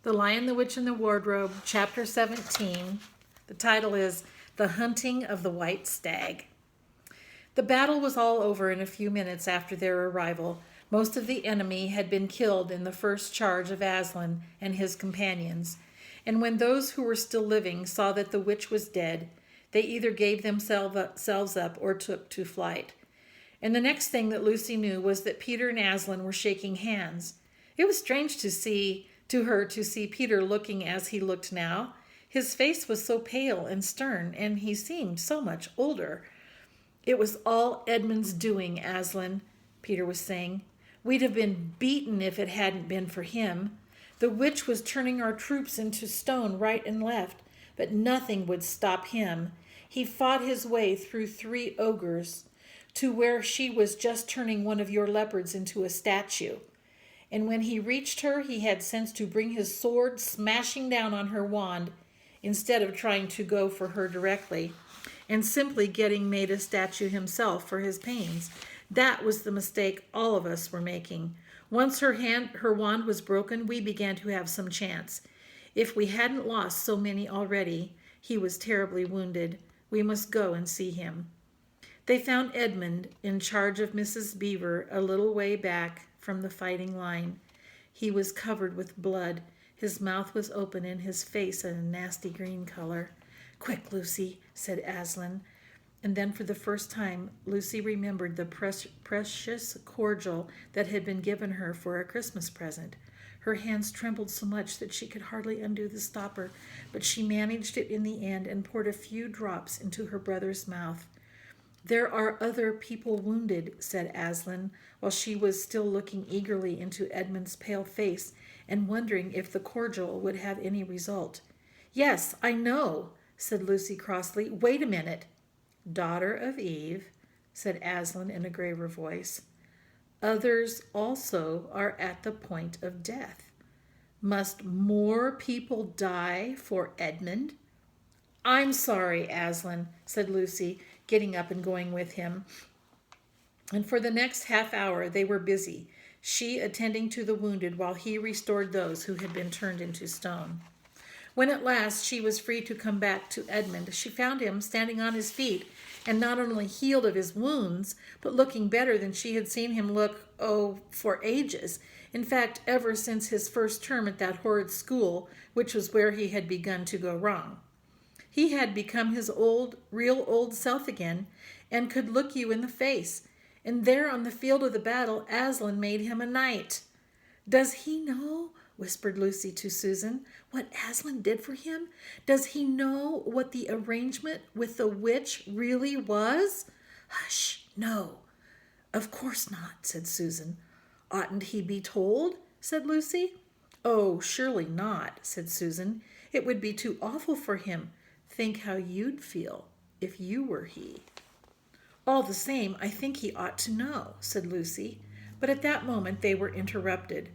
The Lion, the Witch, and the Wardrobe, Chapter 17. The title is The Hunting of the White Stag. The battle was all over in a few minutes after their arrival. Most of the enemy had been killed in the first charge of Aslan and his companions, and when those who were still living saw that the witch was dead, they either gave themselves up or took to flight. And the next thing that Lucy knew was that Peter and Aslan were shaking hands. It was strange to her to see Peter looking as he looked now. His face was so pale and stern, and he seemed so much older. "It was all Edmund's doing, Aslan," Peter was saying. "We'd have been beaten if it hadn't been for him. The witch was turning our troops into stone right and left, but nothing would stop him. He fought his way through 3 ogres to where she was just turning one of your leopards into a statue. And when he reached her, he had sense to bring his sword smashing down on her wand instead of trying to go for her directly and simply getting made a statue himself for his pains. That was the mistake all of us were making. Once her wand was broken, we began to have some chance. If we hadn't lost so many already, he was terribly wounded. We must go and see him." They found Edmund in charge of Mrs. Beaver a little way back from the fighting line. He was covered with blood. His mouth was open and his face a nasty green color. "Quick, Lucy," said Aslan. And then for the first time, Lucy remembered the precious cordial that had been given her for a Christmas present. Her hands trembled so much that she could hardly undo the stopper, but she managed it in the end and poured a few drops into her brother's mouth. "There are other people wounded," said Aslan, while she was still looking eagerly into Edmund's pale face and wondering if the cordial would have any result. "Yes, I know," said Lucy crossly. "Wait a minute." "Daughter of Eve," said Aslan in a graver voice, "others also are at the point of death. Must more people die for Edmund?" "I'm sorry, Aslan," said Lucy, getting up and going with him. And for the next half hour they were busy, she attending to the wounded while he restored those who had been turned into stone. When at last she was free to come back to Edmund, she found him standing on his feet and not only healed of his wounds, but looking better than she had seen him look, for ages. In fact, ever since his first term at that horrid school, which was where he had begun to go wrong. He had become his real old self again, and could look you in the face. And there on the field of the battle, Aslan made him a knight. "Does he know," whispered Lucy to Susan, "what Aslan did for him? Does he know what the arrangement with the witch really was?" "Hush, no. Of course not," said Susan. "Oughtn't he be told?" said Lucy. "Oh, surely not," said Susan. "It would be too awful for him. Think how you'd feel if you were he." "All the same, I think he ought to know," said Lucy. But at that moment they were interrupted.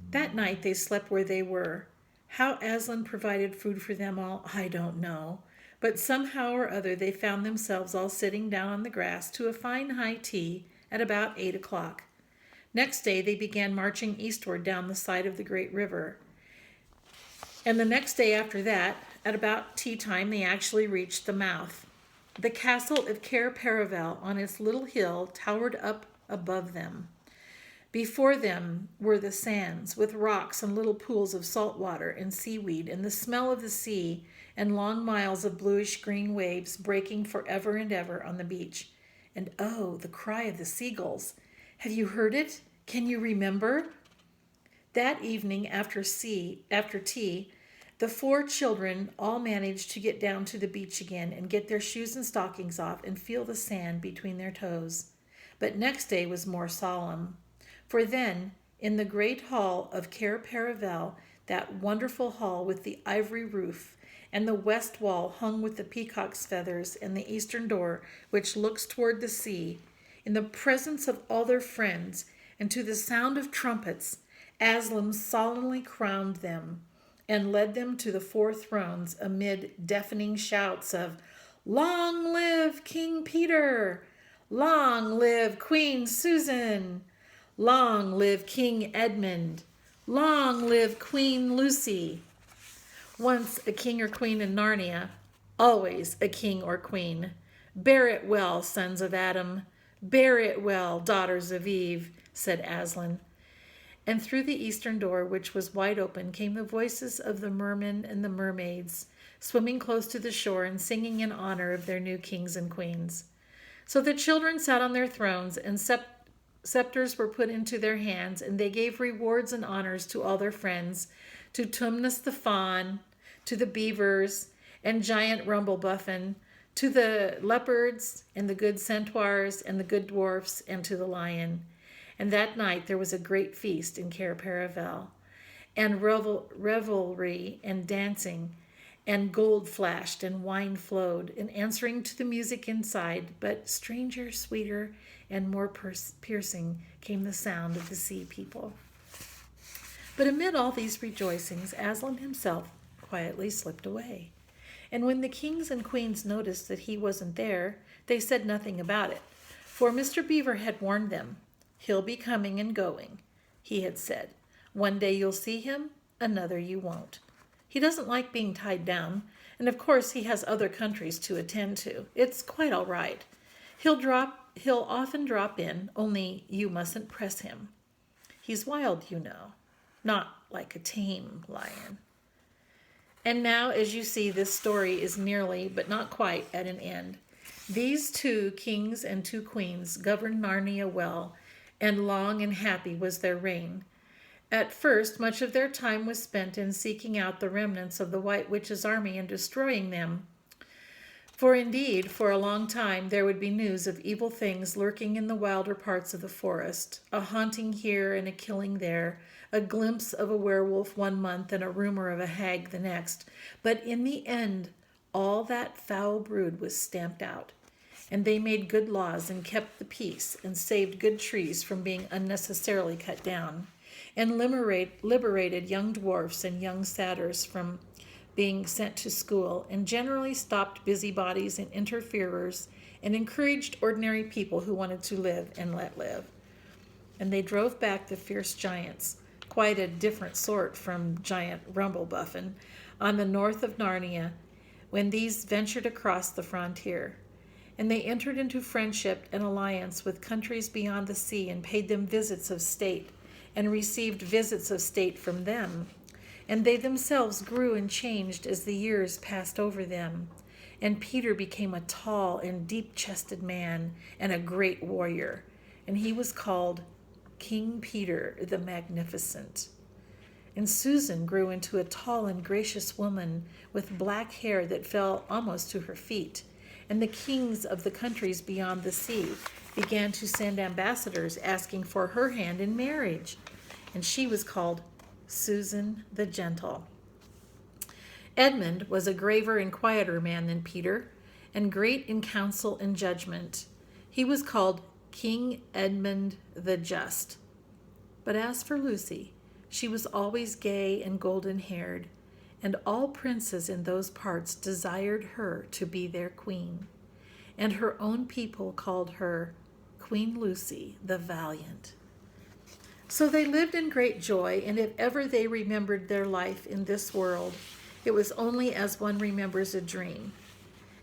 That night they slept where they were. How Aslan provided food for them all, I don't know. But somehow or other they found themselves all sitting down on the grass to a fine high tea at about 8 o'clock. Next day they began marching eastward down the side of the great river. And the next day after that, at about tea time, they actually reached the mouth. The castle of Cair Paravel on its little hill towered up above them. Before them were the sands, with rocks and little pools of salt water and seaweed, and the smell of the sea, and long miles of bluish-green waves breaking forever and ever on the beach. And oh, the cry of the seagulls! Have you heard it? Can you remember? That evening after tea, the 4 children all managed to get down to the beach again and get their shoes and stockings off and feel the sand between their toes. But next day was more solemn. For then, in the great hall of Cair Paravel, that wonderful hall with the ivory roof, and the west wall hung with the peacock's feathers, and the eastern door which looks toward the sea, in the presence of all their friends, and to the sound of trumpets, Aslan solemnly crowned them, and led them to the 4 thrones amid deafening shouts of "Long live King Peter! Long live Queen Susan! Long live King Edmund! Long live Queen Lucy! Once a king or queen in Narnia, always a king or queen. Bear it well, sons of Adam. Bear it well, daughters of Eve, said Aslan. And through the eastern door, which was wide open, came the voices of the mermen and the mermaids, swimming close to the shore and singing in honor of their new kings and queens. So the children sat on their thrones, and scepters were put into their hands, and they gave rewards and honors to all their friends, to Tumnus the fawn, to the beavers and giant Rumblebuffin, to the leopards and the good centaurs and the good dwarfs, and to the lion. And that night there was a great feast in Cair Paravel, and revelry and dancing, and gold flashed and wine flowed, and answering to the music inside, but stranger, sweeter, and more piercing came the sound of the sea people. But amid all these rejoicings, Aslan himself quietly slipped away. And when the kings and queens noticed that he wasn't there, they said nothing about it. For Mr. Beaver had warned them. He'll be coming and going, he had said. One day you'll see him, another you won't. He doesn't like being tied down, and of course he has other countries to attend to. It's quite all right. He'll often drop in, only you mustn't press him. He's wild, you know, not like a tame lion. And now, as you see, this story is nearly, but not quite, at an end. These 2 kings and 2 queens governed Narnia well, and long and happy was their reign. At first, much of their time was spent in seeking out the remnants of the White Witch's army and destroying them. For indeed, for a long time, there would be news of evil things lurking in the wilder parts of the forest, a haunting here and a killing there, a glimpse of a werewolf one month and a rumor of a hag the next. But in the end, all that foul brood was stamped out, and they made good laws and kept the peace and saved good trees from being unnecessarily cut down, and liberated young dwarfs and young satyrs from being sent to school, and generally stopped busybodies and interferers, and encouraged ordinary people who wanted to live and let live. And they drove back the fierce giants, quite a different sort from giant Rumblebuffin, on the north of Narnia, when these ventured across the frontier. And they entered into friendship and alliance with countries beyond the sea, and paid them visits of state, and received visits of state from them. And they themselves grew and changed as the years passed over them. And Peter became a tall and deep-chested man and a great warrior. And he was called King Peter the Magnificent. And Susan grew into a tall and gracious woman with black hair that fell almost to her feet. And the kings of the countries beyond the sea began to send ambassadors asking for her hand in marriage. And she was called Susan the Gentle. Edmund was a graver and quieter man than Peter, and great in counsel and judgment. He was called King Edmund the Just. But as for Lucy, she was always gay and golden-haired, and all princes in those parts desired her to be their queen, and her own people called her Queen Lucy the Valiant. So they lived in great joy, and if ever they remembered their life in this world, it was only as one remembers a dream.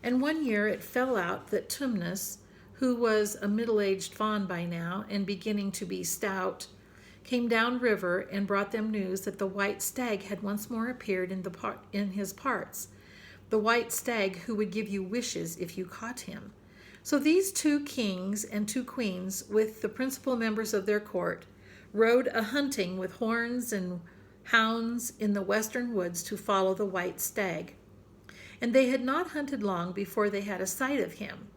And one year it fell out that Tumnus, who was a middle-aged fawn by now and beginning to be stout, came down river and brought them news that the white stag had once more appeared in his parts, the white stag who would give you wishes if you caught him. So these 2 kings and 2 queens, with the principal members of their court, rode a hunting with horns and hounds in the western woods to follow the white stag. And they had not hunted long before they had a sight of him.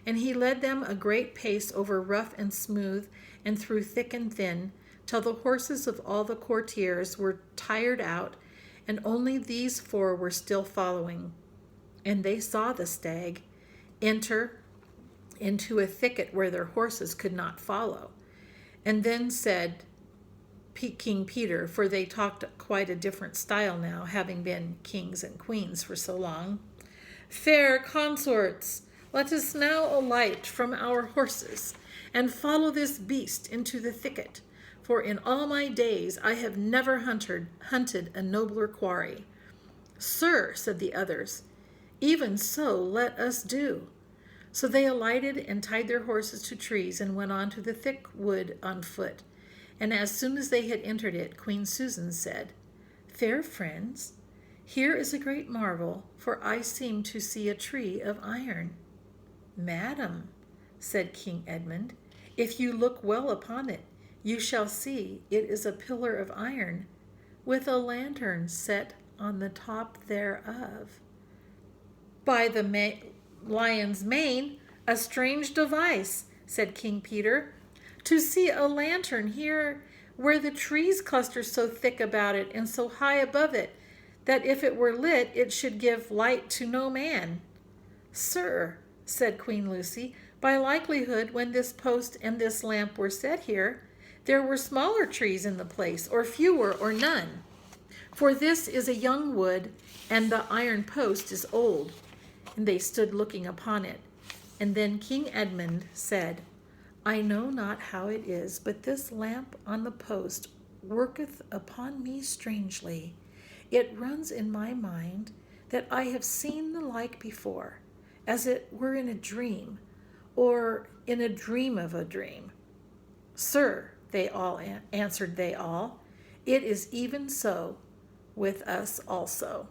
And he led them a great pace over rough and smooth and through thick and thin, till the horses of all the courtiers were tired out, and only these 4 were still following. And they saw the stag enter into a thicket where their horses could not follow. And then said King Peter, for they talked quite a different style now, having been kings and queens for so long, "Fair consorts, let us now alight from our horses, and follow this beast into the thicket, for in all my days I have never hunted a nobler quarry." "Sir," said the others, "even so let us do." So they alighted and tied their horses to trees and went on to the thick wood on foot. And as soon as they had entered it, Queen Susan said, "Fair friends, here is a great marvel, for I seem to see a tree of iron." "Madam," said King Edmund, "if you look well upon it, you shall see it is a pillar of iron, with a lantern set on the top thereof." "By the lion's mane, a strange device," said King Peter, "to see a lantern here where the trees cluster so thick about it and so high above it, that if it were lit it should give light to no man." "Sir," said Queen Lucy, "by likelihood when this post and this lamp were set here, there were smaller trees in the place, or fewer, or none. For this is a young wood, and the iron post is old." And they stood looking upon it. And then King Edmund said, "I know not how it is, but this lamp on the post worketh upon me strangely. It runs in my mind that I have seen the like before, as it were in a dream, or in a dream of a dream." "Sir," answered they all, "it is even so with us also."